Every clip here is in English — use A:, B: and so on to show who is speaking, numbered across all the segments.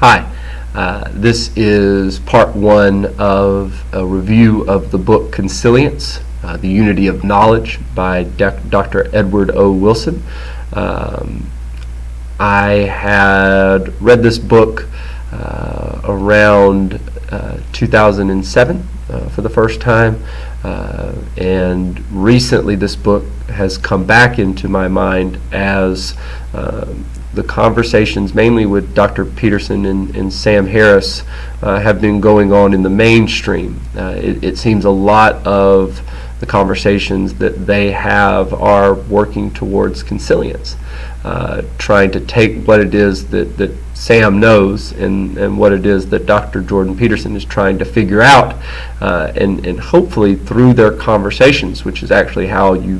A: Hi, this is part one of a review of the book Consilience, The Unity of Knowledge by Dr. Edward O. Wilson. I had read this book around 2007 for the first time, and recently this book has come back into my mind as the conversations, mainly with Dr. Peterson and Sam Harris, have been going on in the mainstream. It seems a lot of the conversations that they have are working towards consilience, trying to take what it is that Sam knows and what it is that Dr. Jordan Peterson is trying to figure out, and hopefully through their conversations, which is actually how you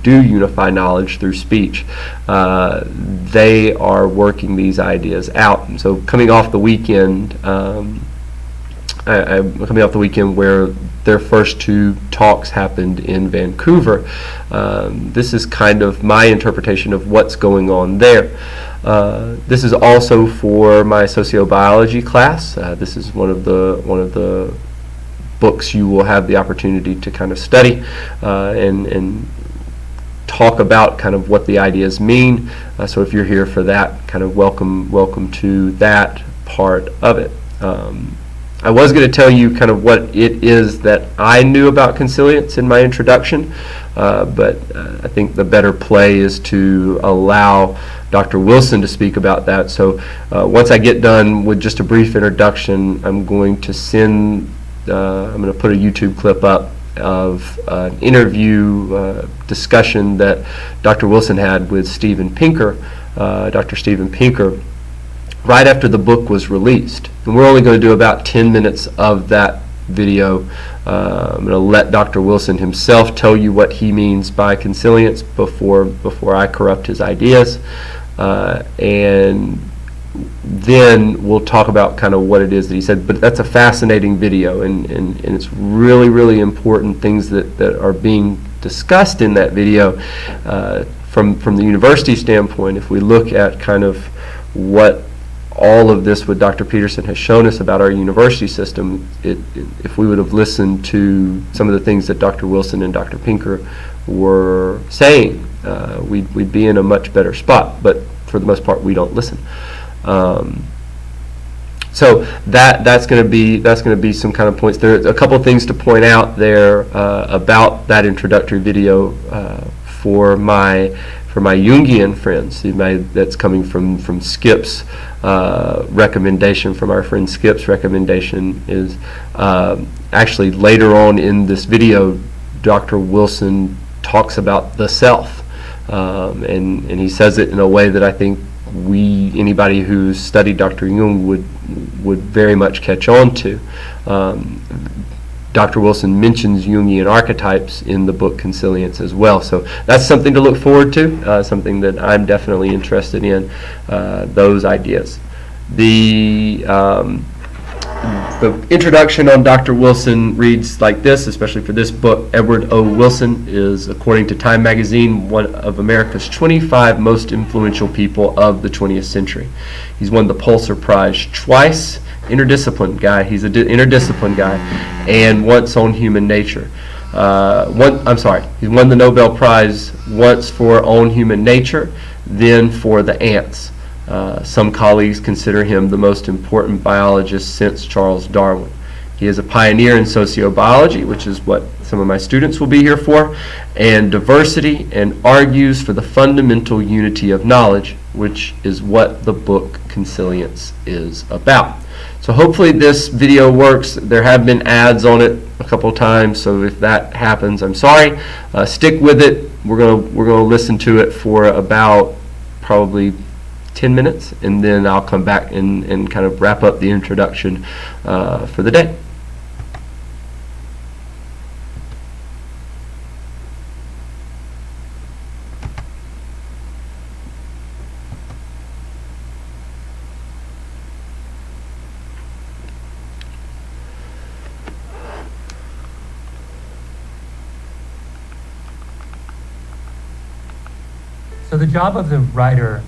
A: do unify knowledge through speech, they are working these ideas out. And so coming off the weekend, coming off the weekend where their first two talks happened in Vancouver, this is kind of my interpretation of what's going on there. This is also for my sociobiology class. This is one of the books you will have the opportunity to kind of study and talk about kind of what the ideas mean. So if you're here for that, kind of welcome to that part of it. I was going to tell you kind of what it is that I knew about consilience in my introduction, but I think the better play is to allow Dr. Wilson to speak about that. So once I get done with just a brief introduction, I'm going to put a YouTube clip up of an interview discussion that Dr. Wilson had with Steven Pinker, Dr. Steven Pinker, right after the book was released. And we're only going to do about 10 minutes of that video. I'm going to let Dr. Wilson himself tell you what he means by consilience before I corrupt his ideas. And then we'll talk about kind of what it is that he said. But that's a fascinating video, and it's really, really important things that are being discussed in that video. From the university standpoint, if we look at kind of what all of this with Dr. Peterson has shown us about our university system, if we would have listened to some of the things that Dr. Wilson and Dr. Pinker were saying, we'd be in a much better spot. But for the most part, we don't listen. So that's going to be some kind of points. There's a couple of things to point out there about that introductory video for my Jungian friends. That's coming from Skip's recommendation. From our friend Skip's recommendation is actually later on in this video, Dr. Wilson talks about the self, and he says it in a way that I think anybody who's studied Dr. Jung would very much catch on to. Dr. Wilson mentions Jungian archetypes in the book Consilience as well. So that's something to look forward to, something that I'm definitely interested in, those ideas. The introduction on Dr. Wilson reads like this, especially for this book. Edward O. Wilson is, according to Time magazine, one of America's 25 most influential people of the 20th century. He's won the Pulitzer Prize twice. Interdiscipline guy. He's an interdiscipline guy, and once on human nature. He won the Nobel Prize once for On Human Nature, then for the ants. Some colleagues consider him the most important biologist since Charles Darwin. He is a pioneer in sociobiology, which is what some of my students will be here for, and diversity, and argues for the fundamental unity of knowledge, which is what the book Consilience is about. So hopefully this video works. There have been ads on it a couple of times, so if that happens, I'm sorry. Stick with it. We're gonna listen to it for about probably 10 minutes, and then I'll come back and kind of wrap up the introduction for the day.
B: So the job of the writer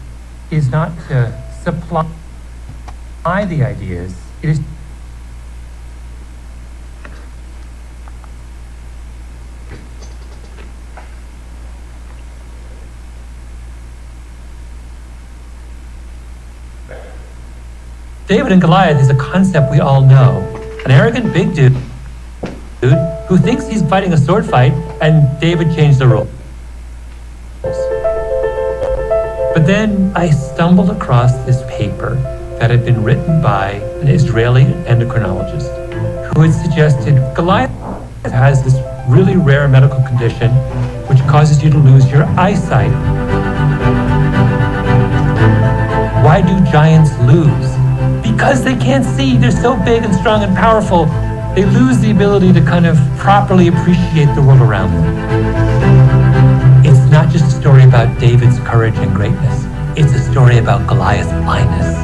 B: is not to supply the ideas, it is David and Goliath is a concept we all know. An arrogant big dude who thinks he's fighting a sword fight, and David changed the rules. But then I stumbled across this paper that had been written by an Israeli endocrinologist who had suggested Goliath has this really rare medical condition which causes you to lose your eyesight. Why do giants lose? Because they can't see. They're so big and strong and powerful, they lose the ability to kind of properly appreciate the world around them. It's not just a story about David's courage and greatness. It's a story about Goliath's blindness.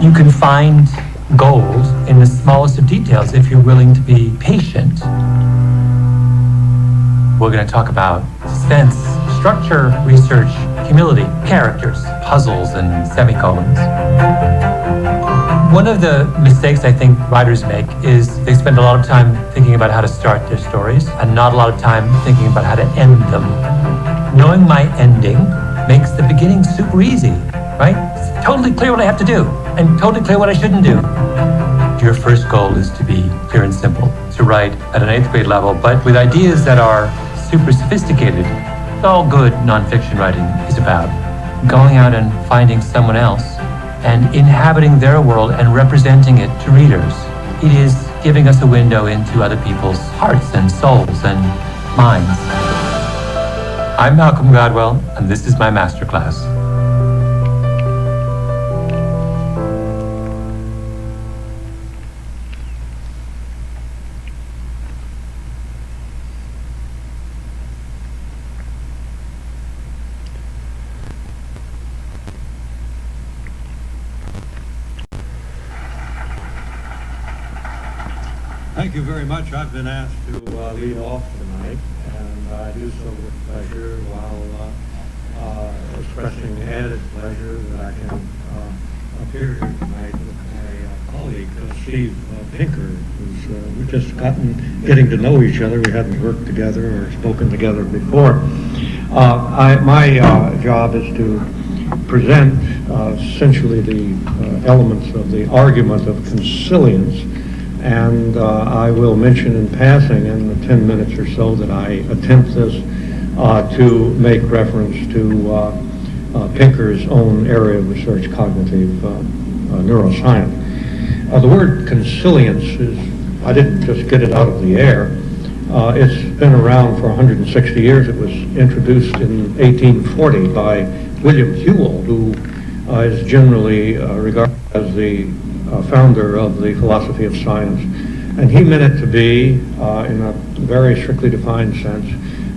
B: You can find gold in the smallest of details if you're willing to be patient. We're going to talk about suspense, structure, research, humility, characters, puzzles, and semicolons. One of the mistakes I think writers make is they spend a lot of time thinking about how to start their stories and not a lot of time thinking about how to end them. Knowing my ending makes the beginning super easy, right? It's totally clear what I have to do and totally clear what I shouldn't do. Your first goal is to be clear and simple, to write at an 8th grade level, but with ideas that are super sophisticated. All good nonfiction writing is about going out and finding someone else and inhabiting their world and representing it to readers. It is giving us a window into other people's hearts and souls and minds. I'm Malcolm Gladwell, and this is my masterclass.
C: Thank you very much. I've been asked to lead off tonight, and I do so with pleasure while expressing added pleasure that I can appear here tonight with my colleague, Steve Pinker, who's we've just getting to know each other. We hadn't worked together or spoken together before. My job is to present essentially the elements of the argument of consilience. And I will mention in passing in the 10 minutes or so that I attempt this to make reference to Pinker's own area of research, cognitive neuroscience. The word consilience is, I didn't just get it out of the air. It's been around for 160 years. It was introduced in 1840 by William Whewell, who is generally regarded as the founder of the philosophy of science, and he meant it to be, in a very strictly defined sense,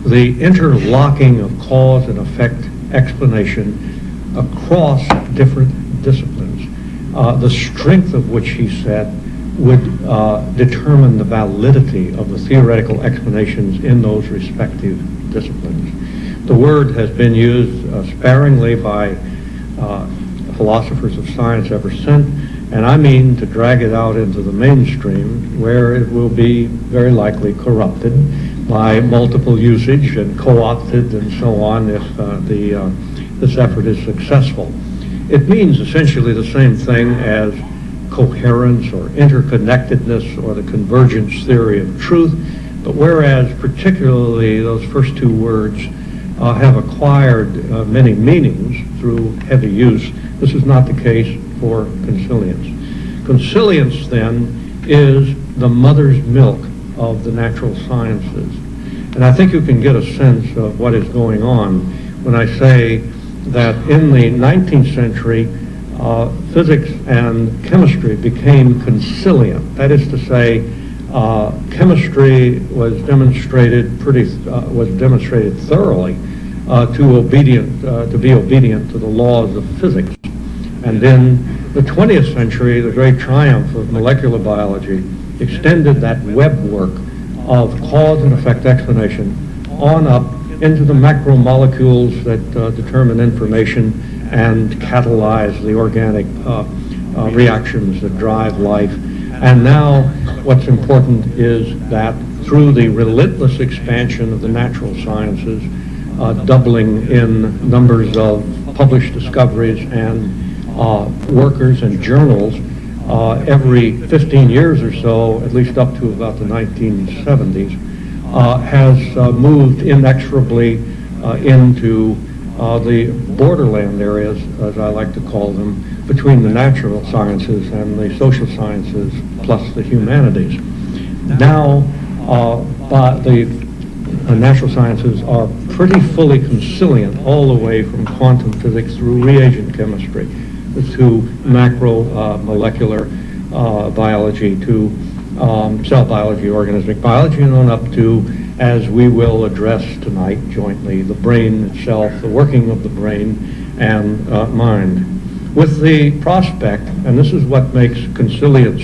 C: the interlocking of cause and effect explanation across different disciplines, the strength of which, he said, would determine the validity of the theoretical explanations in those respective disciplines. The word has been used sparingly by philosophers of science ever since, and I mean to drag it out into the mainstream where it will be very likely corrupted by multiple usage and co-opted and so on if this effort is successful. It means essentially the same thing as coherence or interconnectedness or the convergence theory of truth, but whereas particularly those first two words have acquired many meanings through heavy use, this is not the case for consilience. Consilience, then, is the mother's milk of the natural sciences. And I think you can get a sense of what is going on when I say that in the 19th century, physics and chemistry became consilient. That is to say, chemistry was demonstrated thoroughly to be obedient to the laws of physics. And in the 20th century, the great triumph of molecular biology extended that web work of cause and effect explanation on up into the macromolecules that determine information and catalyze the organic reactions that drive life. And now what's important is that through the relentless expansion of the natural sciences, doubling in numbers of published discoveries and workers and journals every 15 years or so, at least up to about the 1970s, has moved inexorably into the borderland areas, as I like to call them, between the natural sciences and the social sciences plus the humanities. Now, the natural sciences are pretty fully consilient all the way from quantum physics through reagent chemistry to macro-molecular biology to cell biology, organismic biology, and on up to, as we will address tonight jointly, the brain itself, the working of the brain and mind. With the prospect, and this is what makes Consilience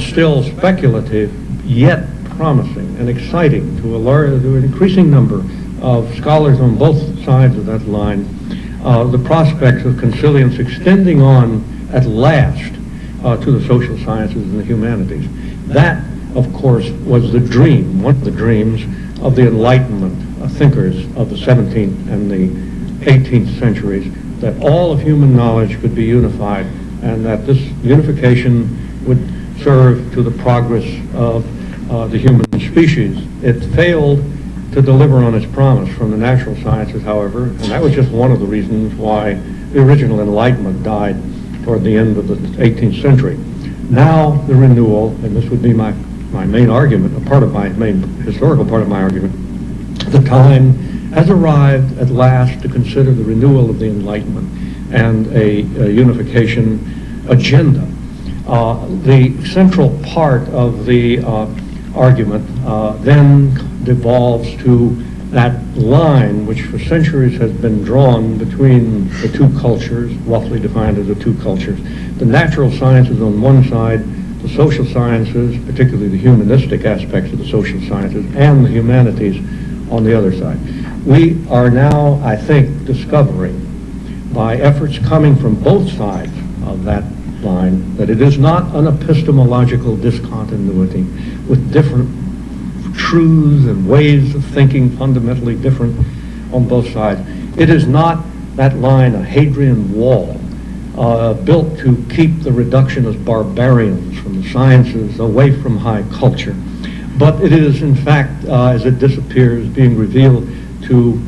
C: still speculative, yet promising and exciting to an increasing number of scholars on both sides of that line, the prospects of Consilience extending on at last to the social sciences and the humanities. That, of course, was the dream, one of the dreams of the Enlightenment thinkers of the 17th and the 18th centuries, that all of human knowledge could be unified and that this unification would serve to the progress of the human species. It failed to deliver on its promise from the natural sciences, however, and that was just one of the reasons why the original Enlightenment died toward the end of the 18th century. Now the renewal, and this would be my main argument, a part of my main historical part of my argument, the time has arrived at last to consider the renewal of the Enlightenment and a unification agenda. The central part of the argument then devolves to that line which for centuries has been drawn between the two cultures, roughly defined as the two cultures. The natural sciences on one side, the social sciences, particularly the humanistic aspects of the social sciences, and the humanities on the other side. We are now, I think, discovering by efforts coming from both sides of that line that it is not an epistemological discontinuity with different truths and ways of thinking fundamentally different on both sides. It is not that line, a Hadrian Wall, built to keep the reductionist barbarians from the sciences away from high culture. But it is, in fact, as it disappears, being revealed to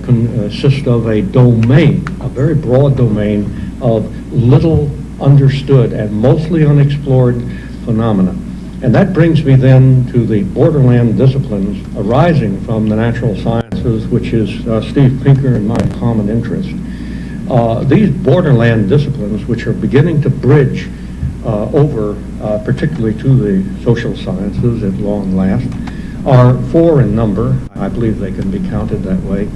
C: consist of a domain, a very broad domain of little understood and mostly unexplored phenomena. And that brings me then to the borderland disciplines arising from the natural sciences, which is Steve Pinker and my common interest. These borderland disciplines, which are beginning to bridge over, particularly to the social sciences at long last, are four in number. I believe they can be counted that way.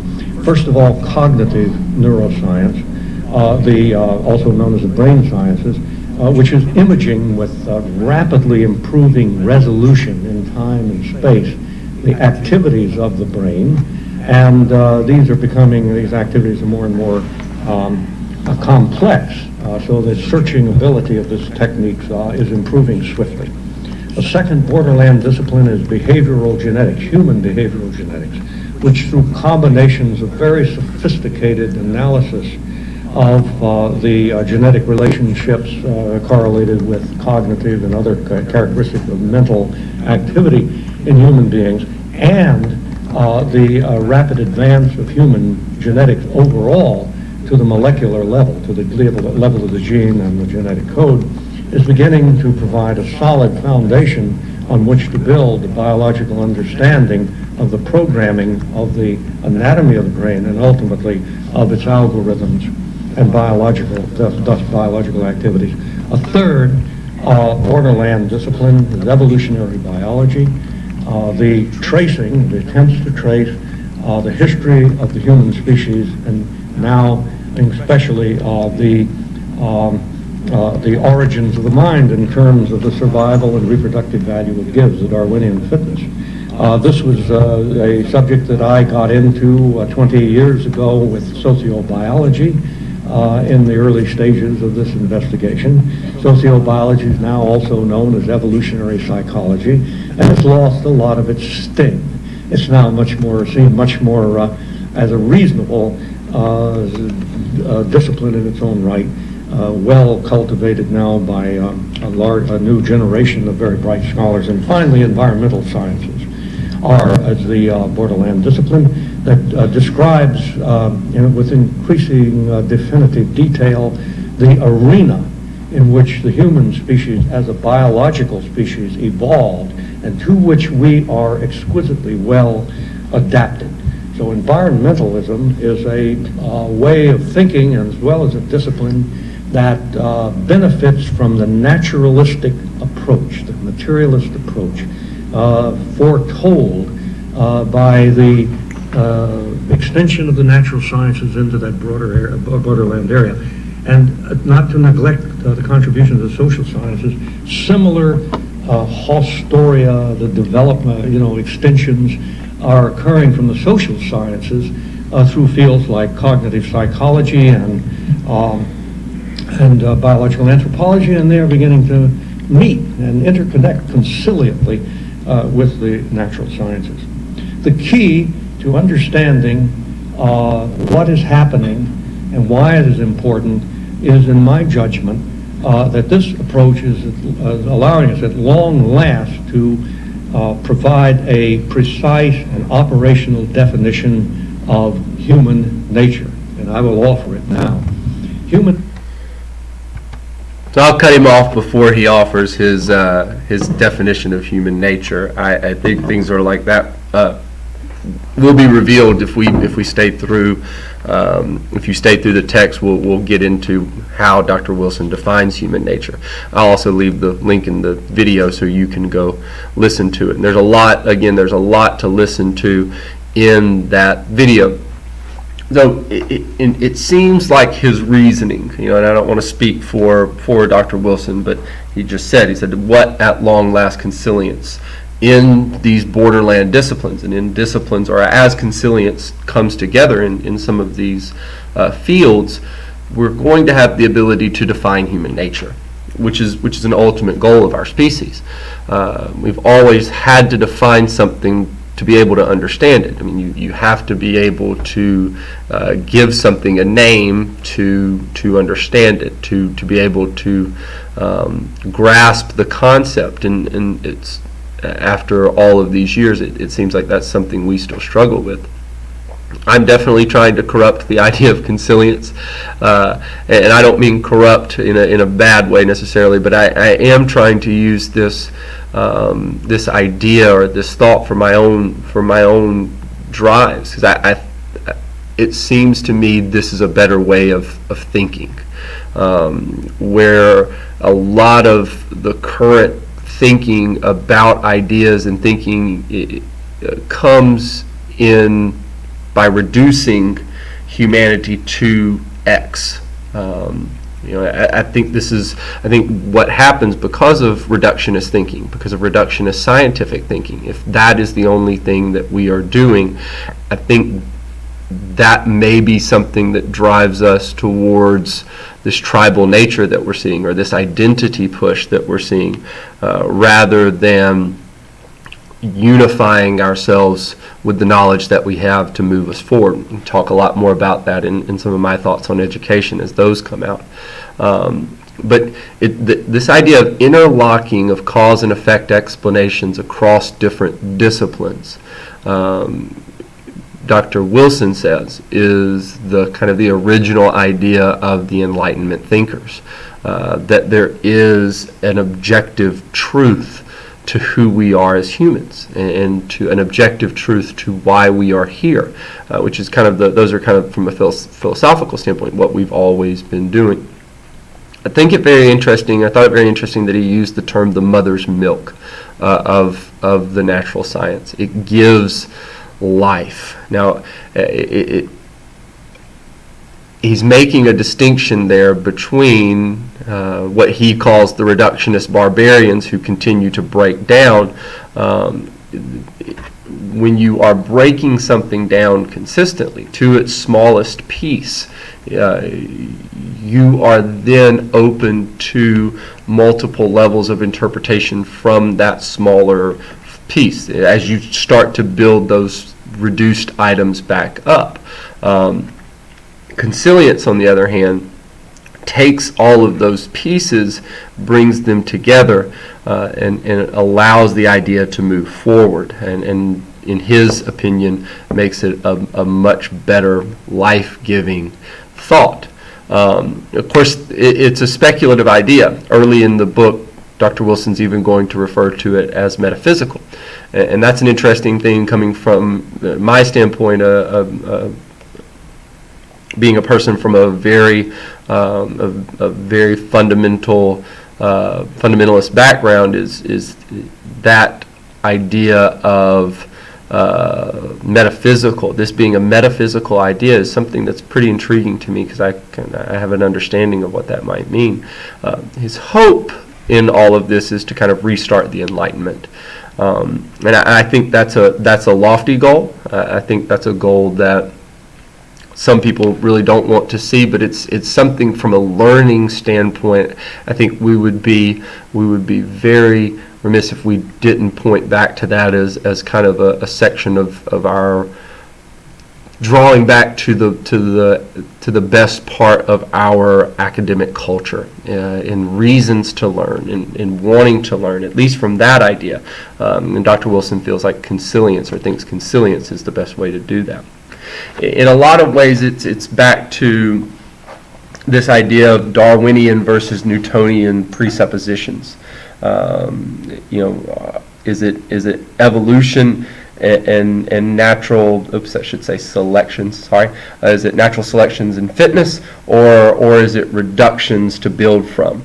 C: First of all, cognitive neuroscience, also known as the brain sciences, which is imaging with rapidly improving resolution in time and space, the activities of the brain. And these activities are more and more complex, so the searching ability of this technique is improving swiftly. A second borderland discipline is behavioral genetics, human behavioral genetics, which through combinations of very sophisticated analysis of the genetic relationships correlated with cognitive and other characteristics of mental activity in human beings, and the rapid advance of human genetics overall to the molecular level, to the level of the gene and the genetic code, is beginning to provide a solid foundation on which to build a biological understanding of the programming of the anatomy of the brain and ultimately of its algorithms and thus biological activities. A third borderland discipline is evolutionary biology, the attempts to trace the history of the human species, and now especially the origins of the mind in terms of the survival and reproductive value it gives, the Darwinian fitness. This was a subject that I got into 20 years ago with sociobiology in the early stages of this investigation. Sociobiology is now also known as evolutionary psychology, and it's lost a lot of its sting. It's now seen much more as a reasonable discipline in its own right, well cultivated now by a new generation of very bright scholars. And finally, environmental sciences are as the borderland discipline that describes with increasing definitive detail the arena in which the human species as a biological species evolved and to which we are exquisitely well adapted. So environmentalism is a way of thinking as well as a discipline that benefits from the naturalistic approach, the materialist approach, foretold by the extension of the natural sciences into that borderland area. And not to neglect the contributions of the social sciences, similar haustoria, the development, extensions are occurring from the social sciences through fields like cognitive psychology and biological anthropology, and they are beginning to meet and interconnect conciliantly with the natural sciences. The key to understanding what is happening and why it is important is, in my judgment, that this approach is allowing us at long last to provide a precise and operational definition of human nature. And I will offer it now.
A: So I'll cut him off before he offers his definition of human nature. I think things are like that will be revealed if we stay through. If you stay through the text, we'll get into how Dr. Wilson defines human nature. I'll also leave the link in the video so you can go listen to it. And there's a lot to listen to in that video. So it seems like his reasoning, and I don't want to speak for Dr. Wilson, but he said, what at long last consilience in these borderland disciplines, and in disciplines, or as consilience comes together in some of these fields, we're going to have the ability to define human nature, which is an ultimate goal of our species. We've always had to define something to be able to understand it. I mean, you have to be able to give something a name to understand it, to be able to grasp the concept, and it's after all of these years, it seems like that's something we still struggle with. I'm definitely trying to corrupt the idea of consilience, and I don't mean corrupt in a bad way necessarily, but I am trying to use this idea or this thought for my own drives, because it seems to me this is a better way of thinking, where a lot of the current thinking about ideas and thinking comes in by reducing humanity to X. I think what happens because of reductionist thinking, because of reductionist scientific thinking, if that is the only thing that we are doing, I think that may be something that drives us towards this tribal nature that we're seeing, or this identity push that we're seeing, rather than unifying ourselves with the knowledge that we have to move us forward. We'll talk a lot more about that in some of my thoughts on education as those come out. But this idea of interlocking of cause and effect explanations across different disciplines, Dr. Wilson says, is the kind of the original idea of the Enlightenment thinkers, that there is an objective truth to who we are as humans, and to an objective truth to why we are here, which is kind of those are kind of from a philosophical standpoint what we've always been doing. I thought it very interesting that he used the term the mother's milk of the natural science. It gives life. Now, he's making a distinction there between what he calls the reductionist barbarians who continue to break down. when you are breaking something down consistently to its smallest piece, you are then open to multiple levels of interpretation from that smaller piece as you start to build those reduced items back up. Consilience, on the other hand, takes all of those pieces, brings them together, and allows the idea to move forward, and in his opinion makes it a much better life-giving thought. Of course, it's a speculative idea. Early in the book, Dr. Wilson's even going to refer to it as metaphysical, and that's an interesting thing coming from my standpoint, being a person from a very fundamentalist background. Is that idea of metaphysical, this being a metaphysical idea, is something that's pretty intriguing to me, because I have an understanding of what that might mean. His hope in all of this is to kind of restart the Enlightenment, and I think that's a lofty goal. I think that's a goal that some people really don't want to see, but it's something from a learning standpoint. I think we would be very remiss if we didn't point back to that as kind of a section of our drawing back to the best part of our academic culture, in reasons to learn, in wanting to learn, at least from that idea. And Dr. Wilson feels like consilience, or thinks consilience is the best way to do that. In a lot of ways, it's back to this idea of Darwinian versus Newtonian presuppositions. Is it evolution and natural? I should say selections. Sorry, is it natural selections and fitness, or is it reductions to build from?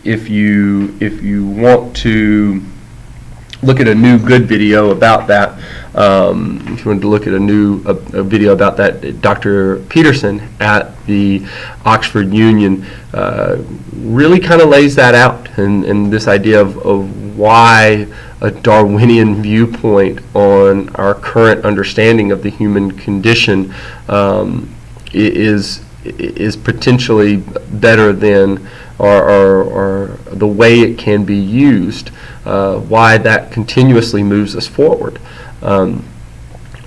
A: If you want to look at a new good video about that, if you wanted to look at a video about that, Dr. Peterson at the Oxford Union really kind of lays that out, and this idea of why a Darwinian viewpoint on our current understanding of the human condition is potentially better than or the way it can be used, why that continuously moves us forward.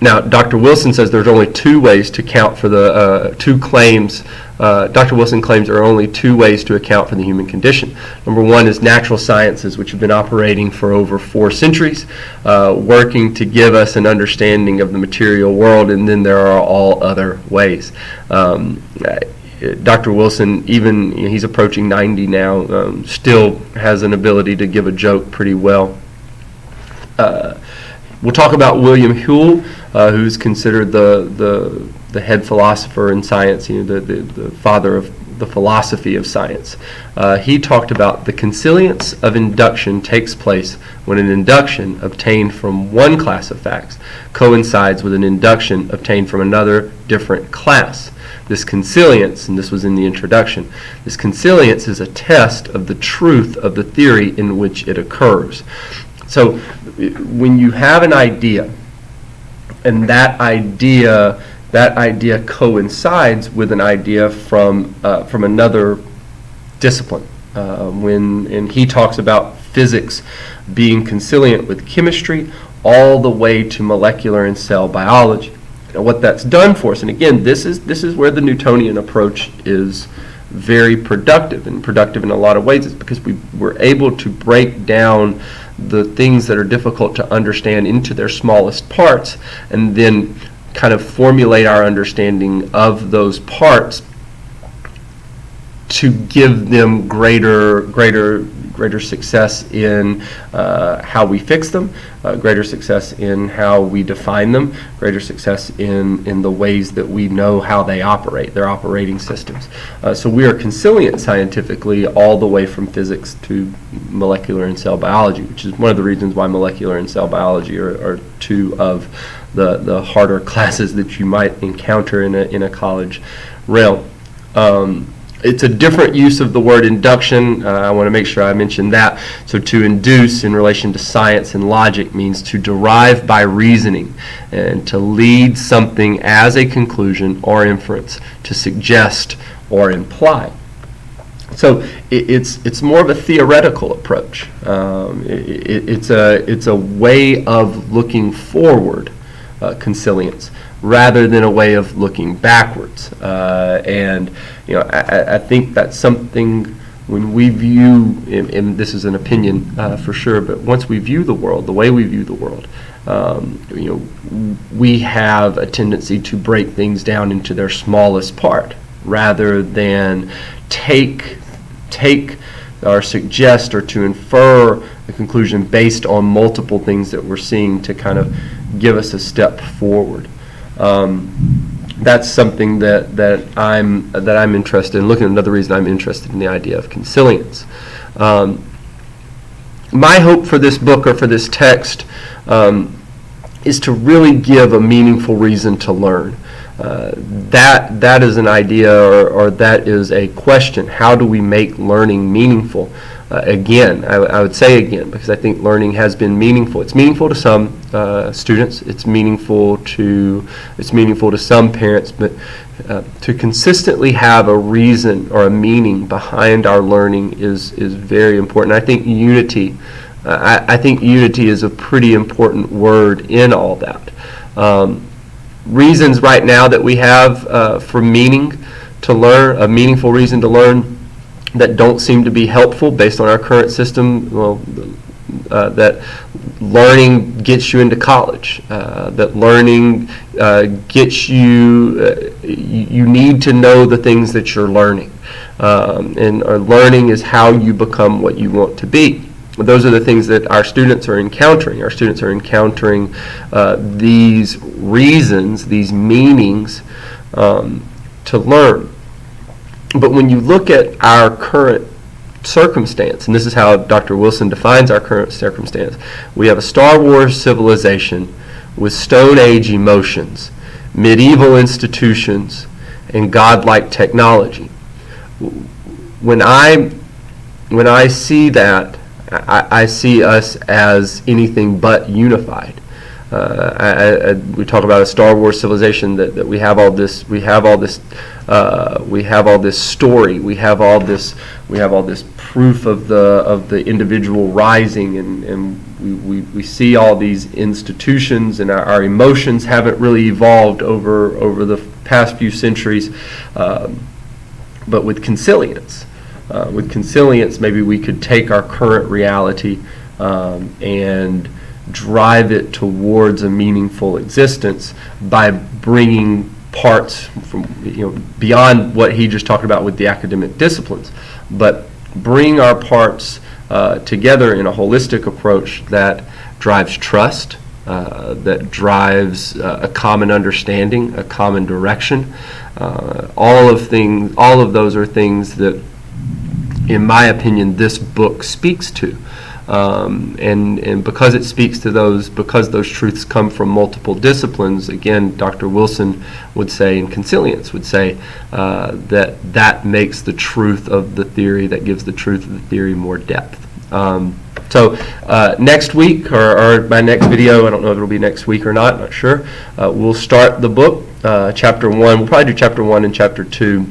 A: Now, Dr. Wilson says there's only two ways to account for the two claims. Dr. Wilson claims there are only two ways to account for the human condition. Number one is natural sciences, which have been operating for over 4 centuries, working to give us an understanding of the material world, and then there are all other ways. Dr. Wilson, even he's approaching 90 now, still has an ability to give a joke pretty well. We'll talk about William Whewell, who's considered the head philosopher in science, the father of the philosophy of science. He talked about the consilience of induction takes place when an induction obtained from one class of facts coincides with an induction obtained from another different class. This consilience, and this was in the introduction, this consilience is a test of the truth of the theory in which it occurs. So when you have an idea, and that idea coincides with an idea from another discipline, and he talks about physics being consilient with chemistry all the way to molecular and cell biology. Now, what that's done for us, and again, this is where the Newtonian approach is very productive, and productive in a lot of ways. It's because we were able to break down the things that are difficult to understand into their smallest parts, and then kind of formulate our understanding of those parts to give them greater success in how we fix them, greater success in how we define them, greater success in the ways that we know how they operate, their operating systems. So we are consilient scientifically all the way from physics to molecular and cell biology, which is one of the reasons why molecular and cell biology are two of the harder classes that you might encounter in a college realm. It's a different use of the word induction. I want to make sure I mention that. So to induce in relation to science and logic means to derive by reasoning and to lead something as a conclusion or inference, to suggest or imply. So it's more of a theoretical approach. It's a way of looking forward, consilience, rather than a way of looking backwards. And I think that's something when we view, and this is an opinion for sure, but once we view the world, the way we view the world, we have a tendency to break things down into their smallest part, rather than take or suggest or to infer a conclusion based on multiple things that we're seeing to kind of give us a step forward. That's something that I'm interested in looking at. Another reason I'm interested in the idea of consilience. My hope for this book or for this text is to really give a meaningful reason to learn. That is an idea or that is a question. How do we make learning meaningful? Again, I would say again, because I think learning has been meaningful. It's meaningful to some students. It's meaningful to some parents. But to consistently have a reason or a meaning behind our learning is very important. I think unity. I think unity is a pretty important word in all that. Reasons right now that we have for meaning to learn, a meaningful reason to learn, that don't seem to be helpful based on our current system. That learning gets you into college. That learning gets you. You need to know the things that you're learning, and learning is how you become what you want to be. Those are the things that our students are encountering. Our students are encountering these reasons, these meanings to learn. But when you look at our current circumstance, and this is how Dr. Wilson defines our current circumstance, we have a Star Wars civilization with Stone Age emotions, medieval institutions, and godlike technology. When I see that, I see us as anything but unified. We talk about a Star Wars civilization that we have all this story, we have all this proof of the individual rising, and we see all these institutions, and our emotions haven't really evolved over the past few centuries. But with consilience, maybe we could take our current reality and drive it towards a meaningful existence by bringing parts from beyond what he just talked about with the academic disciplines, but bring our parts together in a holistic approach that drives trust, that drives a common understanding, a common direction. All of those are things that, in my opinion, this book speaks to. And because it speaks to those, because those truths come from multiple disciplines, again, Dr. Wilson would say, and Consilience would say, that makes the truth of the theory, that gives the truth of the theory more depth. So next week, or my next video, I don't know if it'll be next week or not, not sure, we'll start the book, chapter 1. We'll probably do chapter 1 and chapter 2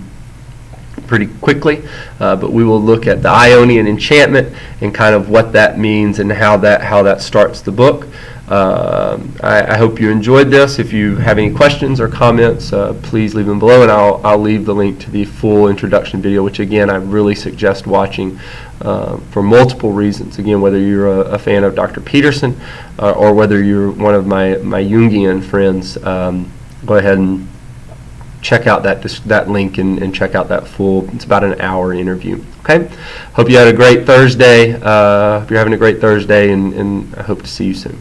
A: pretty quickly, but we will look at the Ionian enchantment and kind of what that means and how that starts the book. I hope you enjoyed this. If you have any questions or comments, please leave them below, and I'll leave the link to the full introduction video, which again I really suggest watching for multiple reasons. Again, whether you're a fan of Dr. Peterson or whether you're one of my Jungian friends, go ahead and check out that link and check out that full, it's about an hour interview. Okay? Hope you had a great Thursday. Hope you're having a great Thursday, and I hope to see you soon.